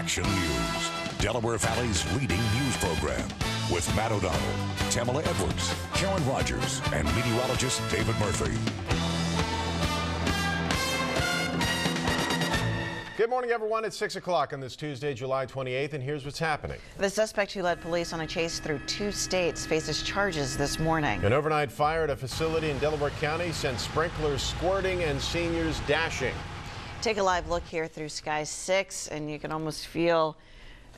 Action News, Delaware Valley's leading news program, with Matt O'Donnell, Tamala Edwards, Karen Rogers, and meteorologist David Murphy. Good morning, everyone. It's 6 o'clock on this Tuesday, July 28th, and here's what's happening. The suspect who led police on a chase through 2 states faces charges this morning. An overnight fire at a facility in Delaware County sent sprinklers squirting and seniors dashing. Take a live look here through Sky 6, and you can almost feel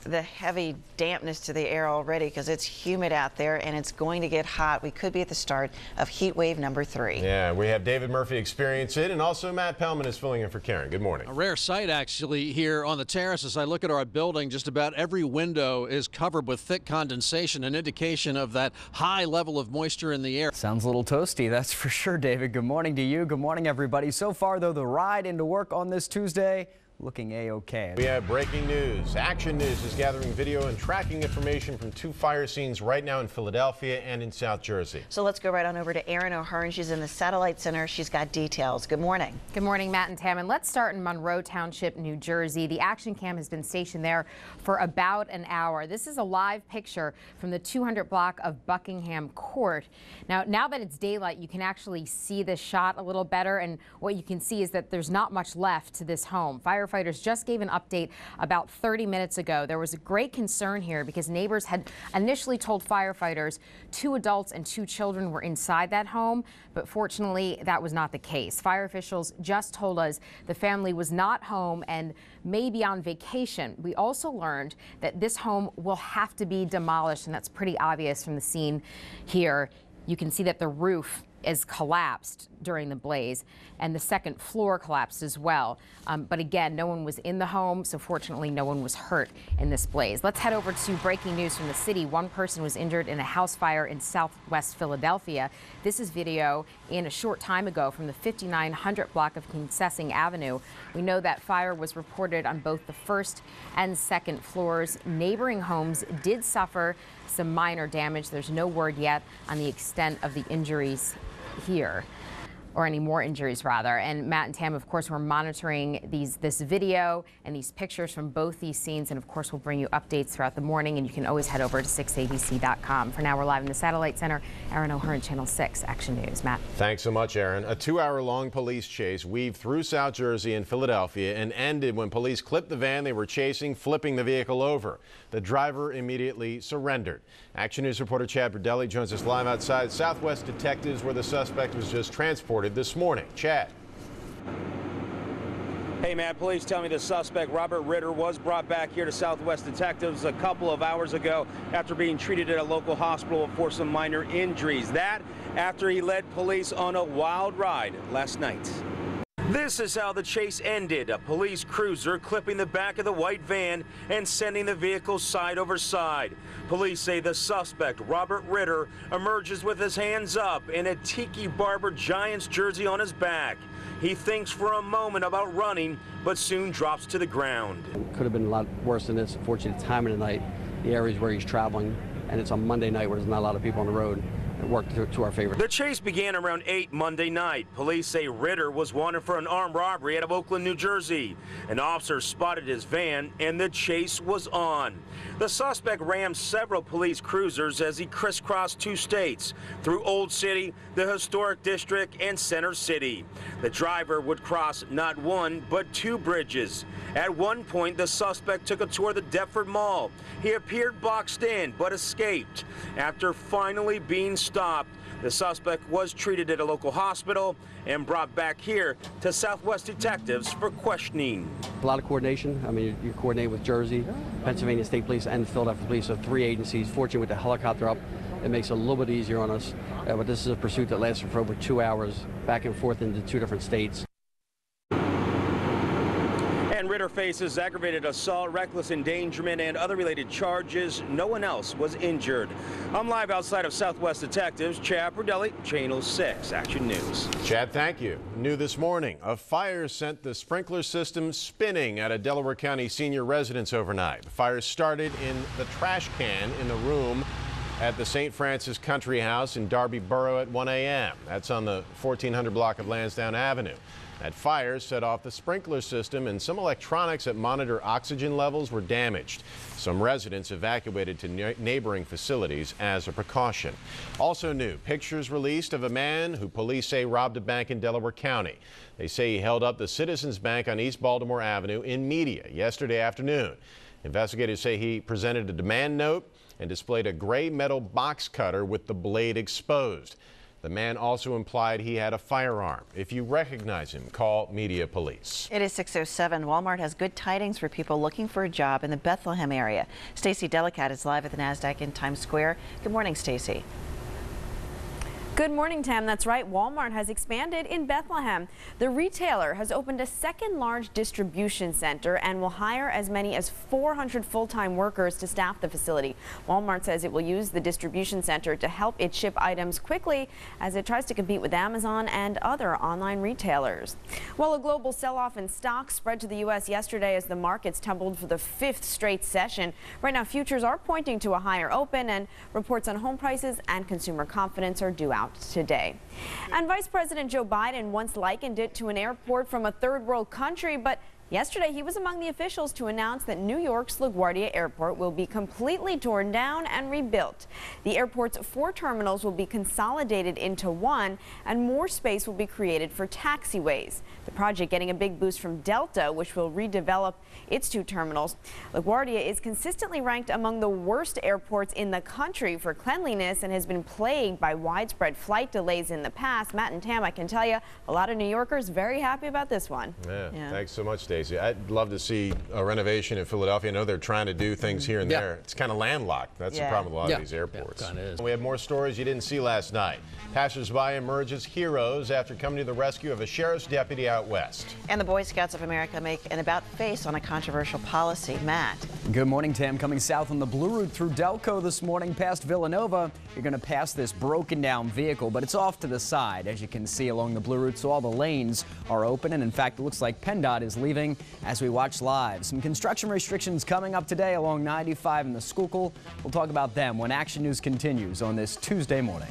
the heavy dampness to the air already because it's humid out there and it's going to get hot. We could be at the start of heat wave number 3. Yeah, we have David Murphy experience it, and also Matt Pellman is filling in for Karen. Good morning. A rare sight actually here on the terrace. As I look at our building, just about every window is covered with thick condensation, an indication of that high level of moisture in the air. Sounds a little toasty, that's for sure, David. Good morning to you. Good morning, everybody. So far, though, the ride into work on this Tuesday looking A-OK. We have breaking news. Action News is gathering video and tracking information from 2 fire scenes right now in Philadelphia and in South Jersey. So let's go right on over to Erin O'Hearn. She's in the Satellite Center. She's got details. Good morning. Good morning, Matt and Tam. And let's start in Monroe Township, New Jersey. The action cam has been stationed there for about an hour. This is a live picture from the 200 block of Buckingham Court. Now that it's daylight, you can actually see this shot a little better. And what you can see is that there's not much left to this home. Firefighters just gave an update about 30 minutes ago. There was a great concern here because neighbors had initially told firefighters 2 adults and 2 children were inside that home, but fortunately that was not the case. Fire officials just told us the family was not home and may be on vacation. We also learned that this home will have to be demolished, and that's pretty obvious from the scene here. You can see that the roof is collapsed during the blaze, and the second floor collapsed as well. But again, no one was in the home, so fortunately no one was hurt in this blaze. Let's head over to breaking news from the city. 1 person was injured in a house fire in southwest Philadelphia. This is video in a short time ago from the 5900 block of Concessing Avenue. We know that fire was reported on both the first and second floors. Neighboring homes did suffer some minor damage. There's no word yet on the extent of the injuries here, or any more injuries rather. And Matt and Tam, of course, we're monitoring this video and these pictures from both these scenes, and of course we'll bring you updates throughout the morning, and you can always head over to 6abc.com. For now, we're live in the Satellite Center. Erin O'Hearn, Channel 6 Action News. Matt. Thanks so much, Erin. A 2-hour-long police chase weaved through South Jersey and Philadelphia and ended when police clipped the van they were chasing, flipping the vehicle over. The driver immediately surrendered. Action News reporter Chad Berdelli joins us live outside Southwest Detectives, where the suspect was just transported this morning. Chad. Hey, Matt, police tell me the suspect, Robert Ritter, was brought back here to Southwest Detectives a couple of hours ago after being treated at a local hospital for some minor injuries. That after he led police on a wild ride last night. This is how the chase ended. A police cruiser clipping the back of the white van and sending the vehicle side over side. Police say the suspect, Robert Ritter, emerges with his hands up and a Tiki Barber Giants jersey on his back. He thinks for a moment about running, but soon drops to the ground. Could have been a lot worse than this. Unfortunately, time of the night, the areas where he's traveling, and it's on Monday night where there's not a lot of people on the road. It worked to our favor. The chase began around 8 Monday night. Police say Ritter was wanted for an armed robbery out of Oakland, New Jersey. An officer spotted his van and the chase was on. The suspect rammed several police cruisers as he crisscrossed 2 states, through Old City, the Historic District, and Center City. The driver would cross not 1, but 2 bridges. At one point, the suspect took a tour of the Deptford Mall. He appeared boxed in, but escaped. After finally being stopped, the suspect was treated at a local hospital and brought back here to Southwest Detectives for questioning. A lot of coordination. I mean, you coordinate with Jersey, Pennsylvania State Police, and Philadelphia Police, so 3 agencies. Fortunately, with the helicopter up, it makes it a little bit easier on us. But this is a pursuit that lasted for over 2 hours, back and forth into 2 different states. And Ritter faces aggravated assault, reckless endangerment, and other related charges. No one else was injured. I'm live outside of Southwest Detectives. Chad Berdelli, Channel 6 Action News. Chad, thank you. New this morning, a fire sent the sprinkler system spinning at a Delaware County senior residence overnight. The fire started in the trash can in the room at the St. Francis Country House in Darby Borough at 1 a.m. That's on the 1400 block of Lansdowne Avenue. That fire set off the sprinkler system, and some electronics that monitor oxygen levels were damaged. Some residents evacuated to neighboring facilities as a precaution. Also new, pictures released of a man who police say robbed a bank in Delaware County. They say he held up the Citizens Bank on East Baltimore Avenue in Media yesterday afternoon. Investigators say he presented a demand note and displayed a gray metal box cutter with the blade exposed. The man also implied he had a firearm. If you recognize him, call Media Police. It is 6:07. Walmart has good tidings for people looking for a job in the Bethlehem area. Stacy Delicat is live at the NASDAQ in Times Square. Good morning, Stacy. Good morning, Tam. That's right. Walmart has expanded in Bethlehem. The retailer has opened a second large distribution center and will hire as many as 400 full-time workers to staff the facility. Walmart says it will use the distribution center to help it ship items quickly as it tries to compete with Amazon and other online retailers. Well, a global sell-off in stocks spread to the U.S. yesterday as the markets tumbled for the 5th straight session. Right now, futures are pointing to a higher open, and reports on home prices and consumer confidence are due out today. And Vice President Joe Biden once likened it to an airport from a third world country, but yesterday he was among the officials to announce that New York's LaGuardia Airport will be completely torn down and rebuilt. The airport's 4 terminals will be consolidated into one, and more space will be created for taxiways. The project getting a big boost from Delta, which will redevelop its 2 terminals. LaGuardia is consistently ranked among the worst airports in the country for cleanliness and has been plagued by widespread flight delays in the past. Matt and Tam, I can tell you, a lot of New Yorkers very happy about this one. Yeah. Thanks so much, Stacey. I'd love to see a renovation in Philadelphia. I know they're trying to do things here and there. It's kind of landlocked. That's the problem with a lot of these airports. Kind of is. We have more stories you didn't see last night. Passers-by emerge as heroes after coming to the rescue of a sheriff's deputy out west. And the Boy Scouts of America make an about-face on a controversial policy. Matt. Good morning, Tam. Coming south on the Blue Route through Delco this morning past Villanova, you're going to pass this broken down vehicle, but it's off to the side, as you can see along the Blue Route, so all the lanes are open. And in fact, it looks like PennDOT is leaving as we watch live. Some construction restrictions coming up today along 95 and the Schuylkill. We'll talk about them when Action News continues on this Tuesday morning.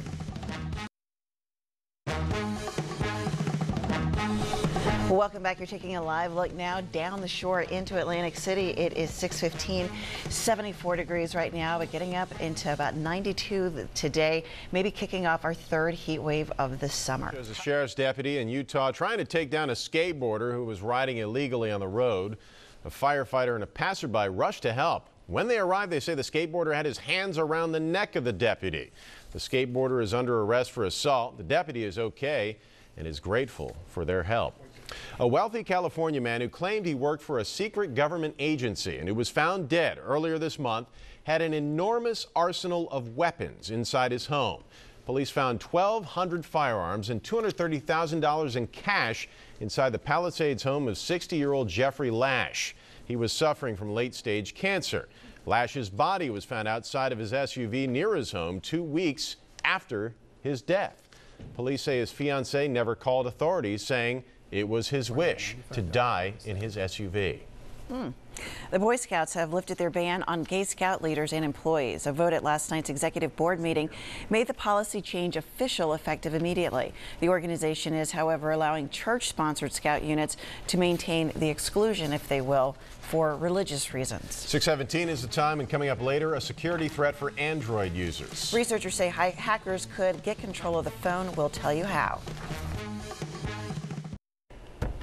Welcome back. You're taking a live look now down the shore into Atlantic City. It is 6:15, 74 degrees right now, but getting up into about 92 today, maybe kicking off our 3rd heat wave of the summer. There's a sheriff's deputy in Utah trying to take down a skateboarder who was riding illegally on the road. A firefighter and a passerby rushed to help. When they arrived, they say the skateboarder had his hands around the neck of the deputy. The skateboarder is under arrest for assault. The deputy is okay and is grateful for their help. A wealthy California man who claimed he worked for a secret government agency and who was found dead earlier this month had an enormous arsenal of weapons inside his home. Police found 1,200 firearms and $230,000 in cash inside the Palisades home of 60-year-old Jeffrey Lash. He was suffering from late-stage cancer. Lash's body was found outside of his SUV near his home 2 weeks after his death. Police say his fiancée never called authorities, saying it was his wish to die in his SUV. The Boy Scouts have lifted their ban on gay Scout leaders and employees. A vote at last night's executive board meeting made the policy change official, effective immediately. The organization is, however, allowing church-sponsored Scout units to maintain the exclusion, if they will, for religious reasons. 6:17 is the time, and coming up later, a security threat for Android users. Researchers say hackers could get control of the phone. We'll tell you how.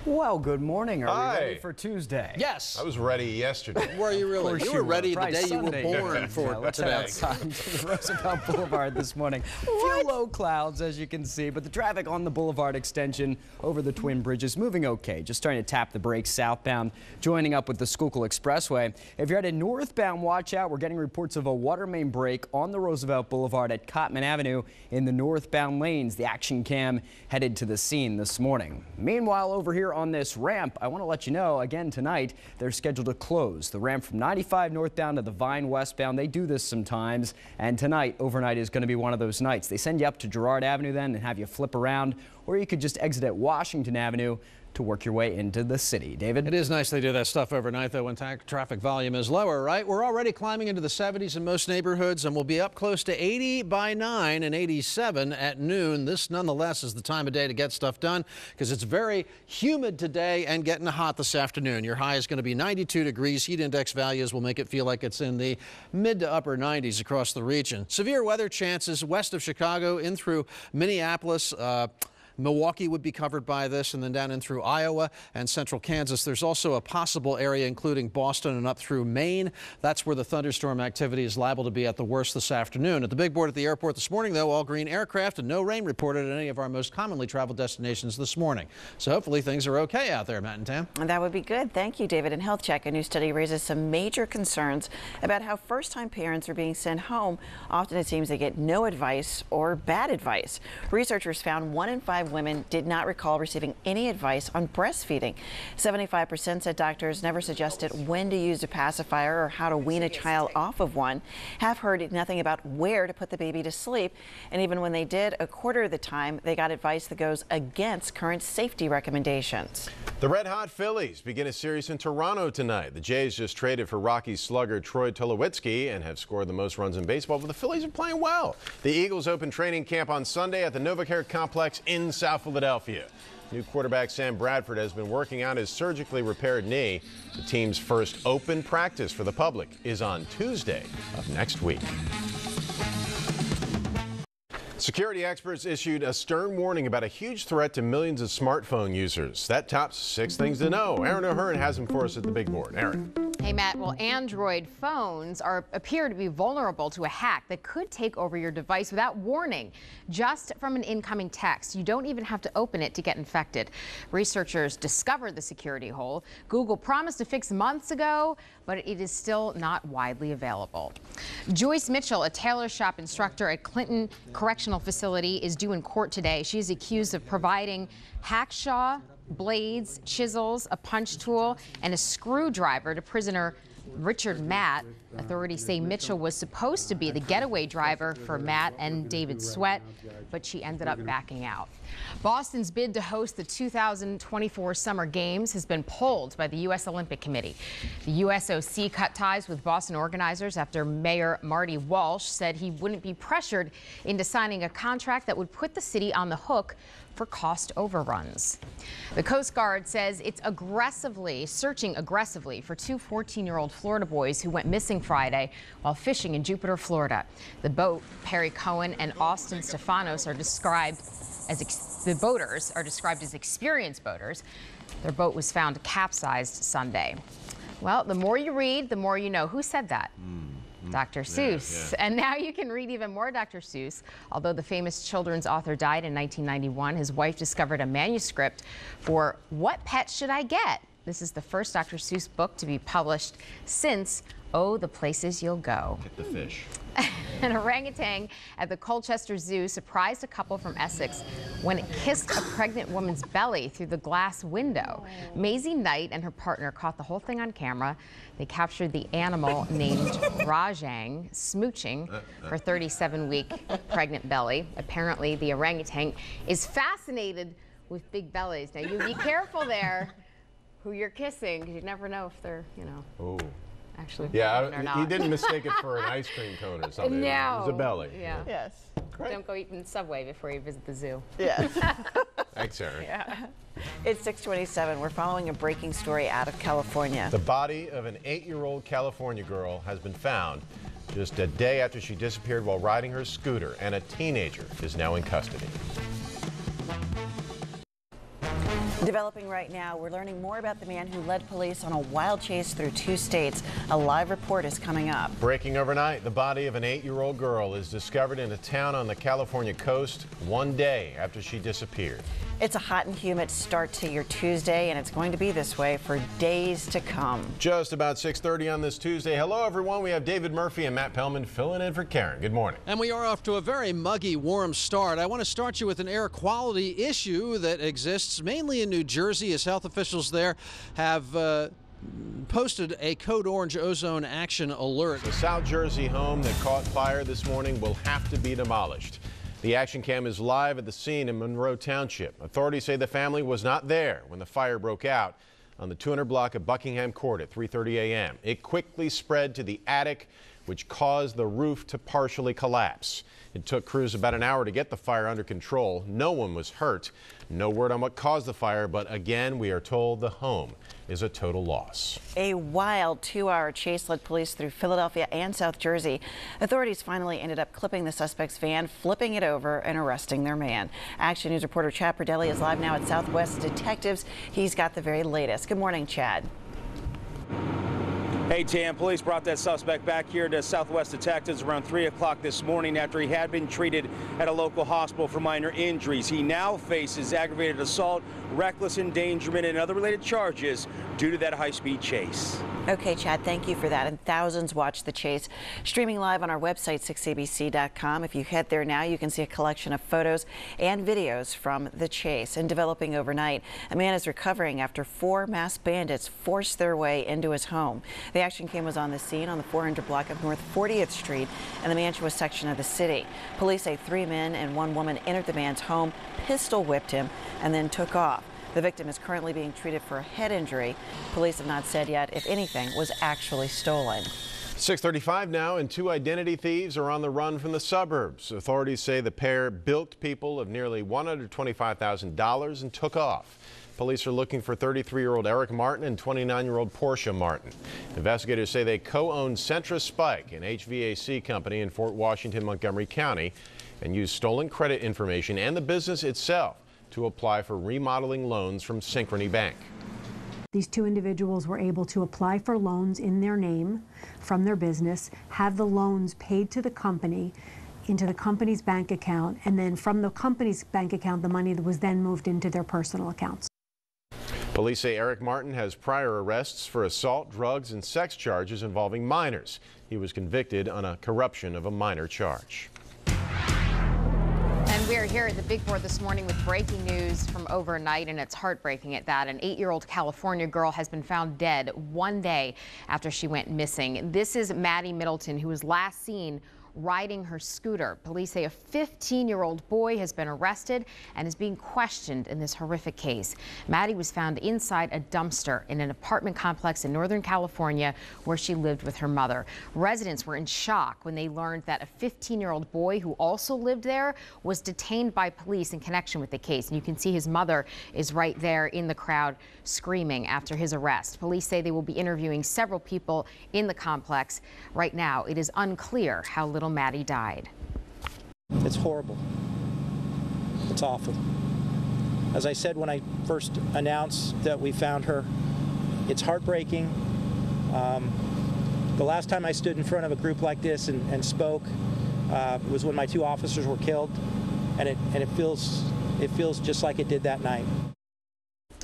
Well, good morning. Are we ready for Tuesday? Yes. I was ready yesterday. Were you really? You were ready the day Sunday. you were born for Let's today. head outside to the Roosevelt Boulevard this morning. A few low clouds, as you can see, but the traffic on the Boulevard extension over the Twin Bridges moving okay. Just starting to tap the brakes southbound, joining up with the Schuylkill Expressway. If you're headed northbound, watch out. We're getting reports of a water main break on the Roosevelt Boulevard at Cottman Avenue in the northbound lanes. The action cam headed to the scene this morning. Meanwhile, over here on this ramp, I want to let you know again tonight they're scheduled to close the ramp from 95 northbound to the Vine westbound. They do this sometimes, and tonight overnight is going to be one of those nights. They send you up to Girard Avenue then and have you flip around, or you could just exit at Washington Avenue. to work your way into the city. David? It is nice they do that stuff overnight, though, when traffic volume is lower, right? We're already climbing into the 70s in most neighborhoods, and we'll be up close to 80 by 9 and 87 at noon. This, nonetheless, is the time of day to get stuff done because it's very humid today and getting hot this afternoon. Your high is going to be 92 degrees. Heat index values will make it feel like it's in the mid to upper 90s across the region. Severe weather chances west of Chicago in through Minneapolis. Milwaukee would be covered by this, and then down in through Iowa and central Kansas. There's also a possible area including Boston and up through Maine. That's where the thunderstorm activity is liable to be at the worst this afternoon. At the big board at the airport this morning, though, all green aircraft and no rain reported at any of our most commonly traveled destinations this morning. So hopefully things are okay out there, Matt and Tam. And that would be good. Thank you, David. And Health Check, a new study raises some major concerns about how first-time parents are being sent home. Often it seems they get no advice or bad advice. Researchers found 1 in 5 women did not recall receiving any advice on breastfeeding. 75% said doctors never suggested when to use a pacifier or how to wean a child off of one. Half heard nothing about where to put the baby to sleep. And even when they did, a quarter of the time, they got advice that goes against current safety recommendations. The Red Hot Phillies begin a series in Toronto tonight. The Jays just traded for Rockies slugger Troy Tulowitzki and have scored the most runs in baseball, but the Phillies are playing well. The Eagles open training camp on Sunday at the NovaCare Complex in South Philadelphia. New quarterback Sam Bradford has been working on his surgically repaired knee. The team's first open practice for the public is on Tuesday of next week. Security experts issued a stern warning about a huge threat to millions of smartphone users. That tops 6 things to know. Aaron O'Hearn has them for us at the big board. Aaron. Hey, Matt. Well, Android phones appear to be vulnerable to a hack that could take over your device without warning, just from an incoming text. You don't even have to open it to get infected. Researchers discovered the security hole. Google promised to fix months ago, but it is still not widely available. Joyce Mitchell, a tailor shop instructor at Clinton Correctional Facility, is due in court today. She is accused of providing hacksaw, blades, chisels, a punch tool, and a screwdriver to prisoner Richard Matt. Authorities say Mitchell was supposed to be the getaway driver for Matt and David Sweat, but she ended up backing out. Boston's bid to host the 2024 Summer Games has been pulled by the U.S. Olympic Committee. The USOC cut ties with Boston organizers after Mayor Marty Walsh said he wouldn't be pressured into signing a contract that would put the city on the hook for cost overruns. The Coast Guard says it's searching aggressively for 2 14-year-old Florida boys who went missing Friday while fishing in Jupiter, Florida. The boat, Perry Cohen and Austin Stefanos, are described as experienced boaters. Their boat was found capsized Sunday. Well, the more you read, the more you know. Who said that? Dr. Seuss. Yeah. And now you can read even more Dr. Seuss. Although the famous children's author died in 1991, his wife discovered a manuscript for What Pet Should I Get? This is the first Dr. Seuss book to be published since Oh, the Places You'll Go. Get the fish. An orangutan at the Colchester Zoo surprised a couple from Essex when it kissed a pregnant woman's belly through the glass window. Maisie Knight and her partner caught the whole thing on camera. They captured the animal named Rajang smooching her 37-week pregnant belly. Apparently, the orangutan is fascinated with big bellies. Now, you be careful there who you're kissing, because you never know if they're, Oh. actually he didn't mistake it for an ice cream cone or something. No. It was a belly. Yeah. Yes. Great. Don't go eating Subway before you visit the zoo. Yes. Thanks, Aaron. Yeah. It's 6:27. We're following a breaking story out of California. The body of an 8-year-old California girl has been found just a day after she disappeared while riding her scooter, and a teenager is now in custody. Developing right now, we're learning more about the man who led police on a wild chase through 2 states. A live report is coming up. Breaking overnight, the body of an 8-year-old girl is discovered in a town on the California coast 1 day after she disappeared. It's a hot and humid start to your Tuesday, and it's going to be this way for days to come. Just about 6:30 on this Tuesday. Hello, everyone. We have David Murphy and Matt Pellman filling in for Karen. Good morning. And we are off to a very muggy, warm start. I want to start you with an air quality issue that exists mainly in New Jersey, as health officials there have posted a code orange ozone action alert. The South Jersey home that caught fire this morning will have to be demolished. The action cam is live at the scene in Monroe Township. Authorities say the family was not there when the fire broke out on the 200 block of Buckingham Court at 3:30 a.m. It quickly spread to the attic, which caused the roof to partially collapse. It took crews about an hour to get the fire under control. No one was hurt. No word on what caused the fire, but again, we are told the home is a total loss. A wild 2-hour chase led police through Philadelphia and South Jersey. Authorities finally ended up clipping the suspect's van, flipping it over, and arresting their man. Action News reporter Chad Perdelli is live now at Southwest Detectives. He's got the very latest. Good morning, Chad. Hey, Tam, police brought that suspect back here to Southwest Detectives around 3 o'clock this morning after he had been treated at a local hospital for minor injuries. He now faces aggravated assault, reckless endangerment, and other related charges due to that high-speed chase. Okay, Chad, thank you for that. And thousands watched the chase. Streaming live on our website, 6abc.com. If you head there now, you can see a collection of photos and videos from the chase. And developing overnight, a man is recovering after 4 masked bandits forced their way into his home. The action cam was on the scene on the 400 block of North 40th Street in the Mantua section of the city. Police say 3 men and 1 woman entered the man's home, pistol whipped him, and then took off. The victim is currently being treated for a head injury. Police have not said yet if anything was actually stolen. 6:35 now, and 2 identity thieves are on the run from the suburbs. Authorities say the pair bilked people of nearly $125,000 and took off. Police are looking for 33-year-old Eric Martin and 29-year-old Portia Martin. Investigators say they co-own Centra Spike, an HVAC company in Fort Washington, Montgomery County, and used stolen credit information and the business itself to apply for remodeling loans from Synchrony Bank. These 2 individuals were able to apply for loans in their name from their business, have the loans paid to the company into the company's bank account, and then from the company's bank account, the money was then moved into their personal accounts. Police say Eric Martin has prior arrests for assault, drugs, and sex charges involving minors. He was convicted on a corruption of a minor charge. And we're here at the Big Board this morning with breaking news from overnight, and it's heartbreaking at that. An 8-year-old California girl has been found dead 1 day after she went missing. This is Maddie Middleton, who was last seen riding her scooter. Police say a 15-year-old boy has been arrested and is being questioned in this horrific case. Maddie was found inside a dumpster in an apartment complex in Northern California where she lived with her mother. Residents were in shock when they learned that a 15-year-old boy who also lived there was detained by police in connection with the case. And you can see his mother is right there in the crowd screaming after his arrest. Police say they will be interviewing several people in the complex. Right now, it is unclear how little Maddie died. It's horrible. It's awful. As I said when I first announced that we found her, it's heartbreaking. The last time I stood in front of a group like this and spoke was when my 2 officers were killed, and it feels just like it did that night.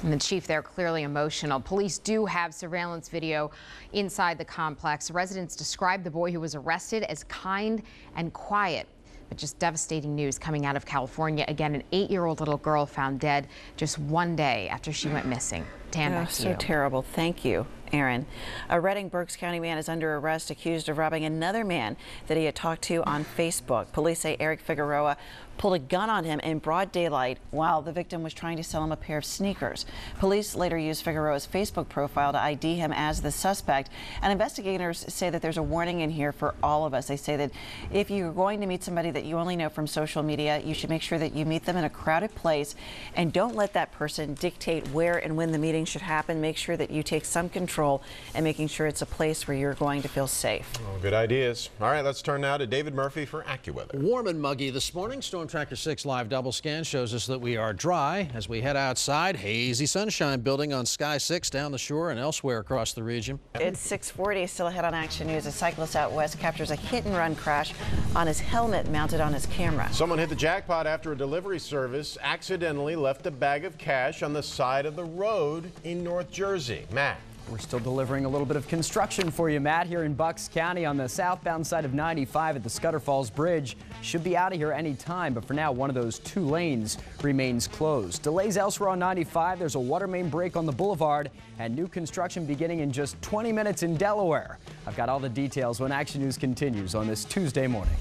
And the chief there clearly emotional. Police do have surveillance video inside the complex. Residents describe the boy who was arrested as kind and quiet. But just devastating news coming out of California. Again, an 8-year-old little girl found dead just 1 day after she went missing. Tan, back to you. So terrible. Thank you, Aaron. A Reading Berks County man is under arrest accused of robbing another man that he had talked to on Facebook. Police say Eric Figueroa pulled a gun on him in broad daylight while the victim was trying to sell him a pair of sneakers. Police later used Figueroa's Facebook profile to ID him as the suspect, and investigators say that there's a warning in here for all of us. They say that if you're going to meet somebody that you only know from social media, you should make sure that you meet them in a crowded place and don't let that person dictate where and when the meeting should happen. Make sure that you take some control and making sure it's a place where you're going to feel safe. Well, good ideas. All right, let's turn now to David Murphy for AccuWeather. Warm and muggy this morning. Storm Tracker 6 live double scan shows us that we are dry as we head outside. Hazy sunshine building on Sky 6 down the shore and elsewhere across the region. It's 6:40. Still ahead on Action News. A cyclist out west captures a hit-and-run crash on his helmet mounted on his camera. Someone hit the jackpot after a delivery service accidentally left a bag of cash on the side of the road in North Jersey. Matt. We're still delivering a little bit of construction for you, Matt, here in Bucks County on the southbound side of 95 at the Scudder Falls Bridge. Should be out of here any time, but for now, one of those 2 lanes remains closed. Delays elsewhere on 95. There's a water main break on the boulevard and new construction beginning in just 20 minutes in Delaware. I've got all the details when Action News continues on this Tuesday morning.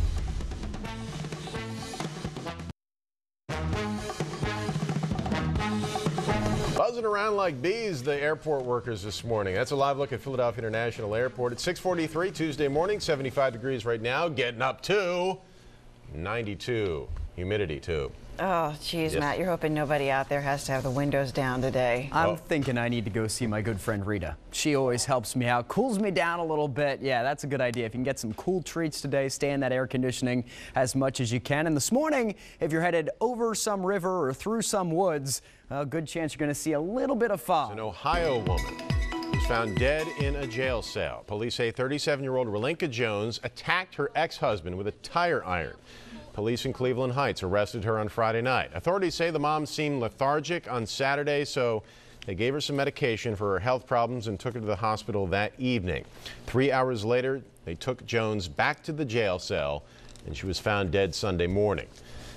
around like bees, the airport workers this morning. That's a live look at Philadelphia International Airport. It's 6:43 Tuesday morning, 75 degrees right now, getting up to 92. Humidity, too. Oh, geez, Yes. Matt, you're hoping nobody out there has to have the windows down today. I'm thinking I need to go see my good friend Rita. She always helps me out, cools me down a little bit. Yeah, that's a good idea. If you can get some cool treats today, stay in that air conditioning as much as you can. And this morning, if you're headed over some river or through some woods, a good chance you're going to see a little bit of fog. An Ohio woman was found dead in a jail cell. Police say 37-year-old Relinka Jones attacked her ex-husband with a tire iron. Police in Cleveland Heights arrested her on Friday night. Authorities say the mom seemed lethargic on Saturday, so they gave her some medication for her health problems and took her to the hospital that evening. 3 hours later, they took Jones back to the jail cell, and she was found dead Sunday morning.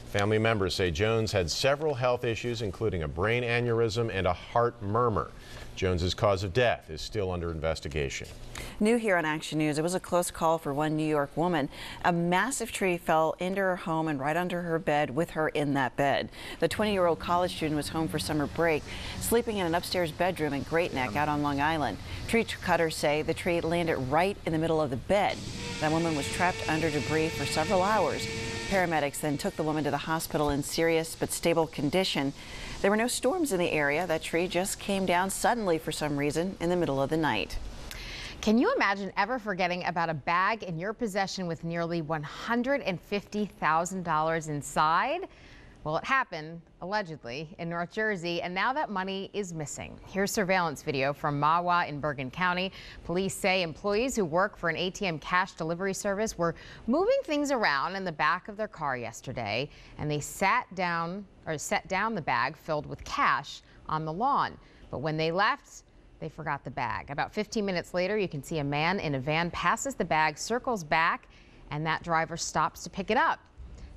Family members say Jones had several health issues, including a brain aneurysm and a heart murmur. Jones's cause of death is still under investigation. New here on Action News, it was a close call for one New York woman. A massive tree fell into her home and right under her bed with her in that bed. The 20-year-old college student was home for summer break, sleeping in an upstairs bedroom in Great Neck out on Long Island. Tree cutters say the tree landed right in the middle of the bed. That woman was trapped under debris for several hours. Paramedics then took the woman to the hospital in serious but stable condition. There were no storms in the area. That tree just came down suddenly for some reason in the middle of the night. Can you imagine ever forgetting about a bag in your possession with nearly $150,000 inside? Well, it happened, allegedly, in North Jersey, and now that money is missing. Here's surveillance video from Mahwah in Bergen County. Police say employees who work for an ATM cash delivery service were moving things around in the back of their car yesterday, and they set down the bag filled with cash on the lawn. But when they left, they forgot the bag. About 15 minutes later, you can see a man in a van passes the bag, circles back, and that driver stops to pick it up.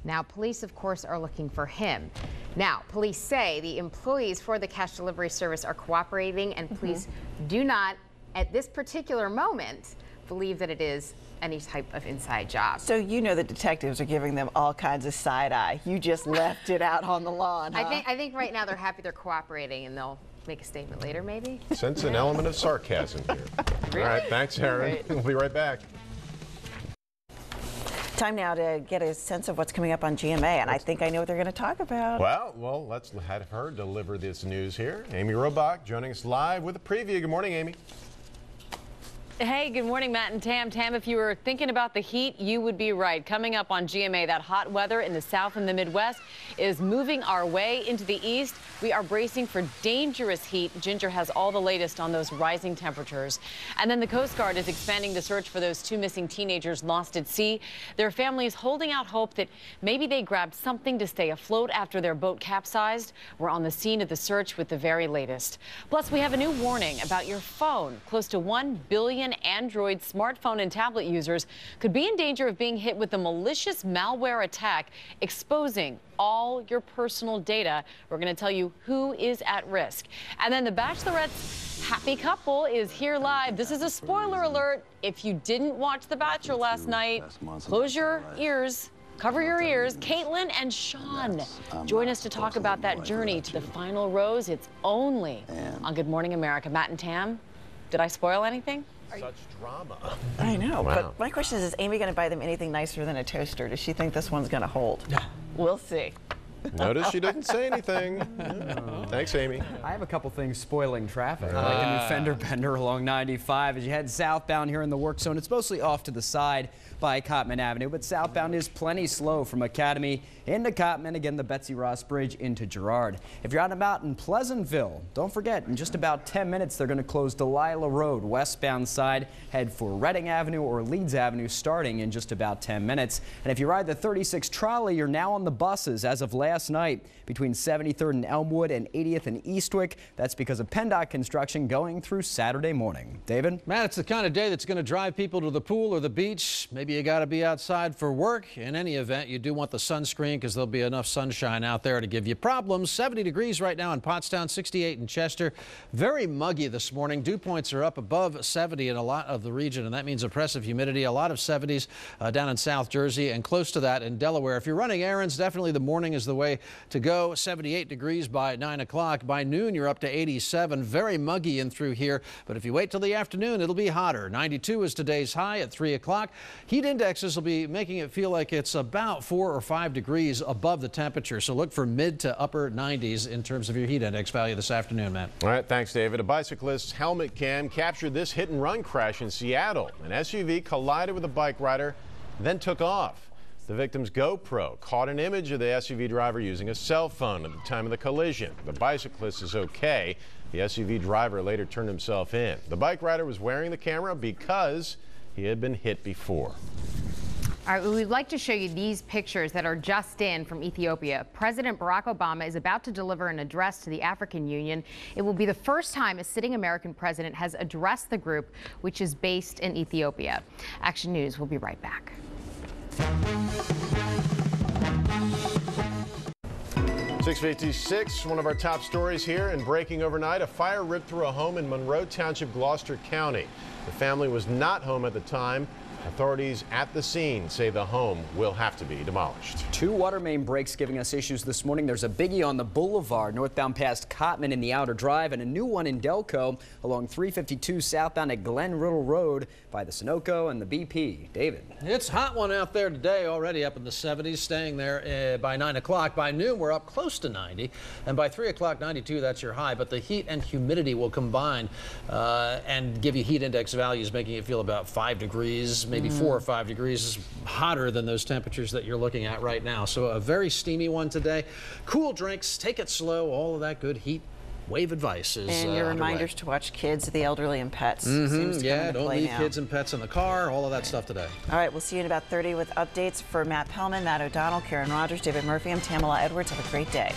Now, police, of course, are looking for him. Now, police say the employees for the cash delivery service are cooperating, and police do not, at this particular moment, believe that it is any type of inside job. So you know the detectives are giving them all kinds of side eye. You just left it out on the lawn, huh? I think right now they're happy they're cooperating, and they'll make a statement later, maybe. Sense an element of sarcasm here. Really? All right, thanks, Aaron. Right. We'll be right back. Time now to get a sense of what's coming up on GMA, and I think I know what they're going to talk about. Well, let's have her deliver this news here. Amy Robach joining us live with a preview. Good morning, Amy. Hey, good morning, Matt and Tam. Tam, if you were thinking about the heat, you would be right. Coming up on GMA, that hot weather in the south and the Midwest is moving our way into the east. We are bracing for dangerous heat. Ginger has all the latest on those rising temperatures. And then the Coast Guard is expanding the search for those two missing teenagers lost at sea. Their families holding out hope that maybe they grabbed something to stay afloat after their boat capsized. We're on the scene of the search with the very latest. Plus, we have a new warning about your phone. Close to 1 billion Android smartphone and tablet users could be in danger of being hit with a malicious malware attack, exposing all your personal data. We're going to tell you who is at risk. And then the Bachelorette's happy couple is here live. This is a spoiler alert. If you didn't watch The Bachelor last night, close your ears. Cover your ears. Caitlin and Sean join us to talk about that journey to the final rose. It's only on Good Morning America. Matt and Tam, did I spoil anything? Such drama. I know, Wow. but my question is Amy going to buy them anything nicer than a toaster? Does she think this one's going to hold? We'll see. Notice she didn't say anything. Yeah. Thanks, Amy. I have a couple things spoiling traffic, like a new fender bender along 95 as you head southbound here in the work zone. It's mostly off to the side by Cottman Avenue, but southbound is plenty slow from Academy into Cottman, again the Betsy Ross Bridge into Girard. If you're out and about in Pleasantville, don't forget, in just about 10 minutes they're going to close Delilah Road westbound side. Head for Reading Avenue or Leeds Avenue starting in just about 10 minutes. And if you ride the 36 trolley, you're now on the buses as of last night between 73rd and Elmwood and 80th and Eastwick. That's because of PennDOT construction going through Saturday morning. David? Matt, it's the kind of day that's going to drive people to the pool or the beach. Maybe you got to be outside for work. In any event, you do want the sunscreen because there'll be enough sunshine out there to give you problems. 70 degrees right now in Pottstown, 68 in Chester. Very muggy this morning. Dew points are up above 70 in a lot of the region, and that means oppressive humidity. A lot of 70s down in South Jersey and close to that in Delaware. If you're running errands, definitely the morning is the way way to go. 78 degrees by 9 o'clock. By noon, you're up to 87. Very muggy in through here. But if you wait till the afternoon, it'll be hotter. 92 is today's high at 3 o'clock. Heat indexes will be making it feel like it's about 4 or 5 degrees above the temperature. So look for mid to upper 90s in terms of your heat index value this afternoon, Matt. All right, thanks, David. A bicyclist's helmet cam captured this hit-and-run crash in Seattle. An SUV collided with a bike rider, then took off. The victim's GoPro caught an image of the SUV driver using a cell phone at the time of the collision. The bicyclist is okay. The SUV driver later turned himself in. The bike rider was wearing the camera because he had been hit before. All right, we'd like to show you these pictures that are just in from Ethiopia. President Barack Obama is about to deliver an address to the African Union. It will be the first time a sitting American president has addressed the group, which is based in Ethiopia. Action News will be right back. 6:56, one of our top stories here. And breaking overnight, a fire ripped through a home in Monroe Township, Gloucester County. The family was not home at the time. Authorities at the scene say the home will have to be demolished. 2 water main breaks giving us issues this morning. There's a biggie on the boulevard northbound past Cotman in the Outer Drive, and a new one in Delco along 352 southbound at Glen Riddle Road by the Sunoco and the BP. David. It's a hot one out there today, already up in the 70s, staying there by 9 o'clock. By noon, we're up close to 90, and by 3 o'clock, 92, that's your high. But the heat and humidity will combine and give you heat index values, making it feel about 5 degrees, maybe 4 or 5 degrees hotter than those temperatures that you're looking at right now. So a very steamy one today. Cool drinks, take it slow, all of that good heat wave advice is and your reminders to watch kids, the elderly, and pets. Seems to come into don't play leave now. kids and pets in the car, all of that stuff today. All right, we'll see you in about 30 with updates. For Matt Pellman, Matt O'Donnell, Karen Rogers, David Murphy, I'm Tamala Edwards. Have a great day.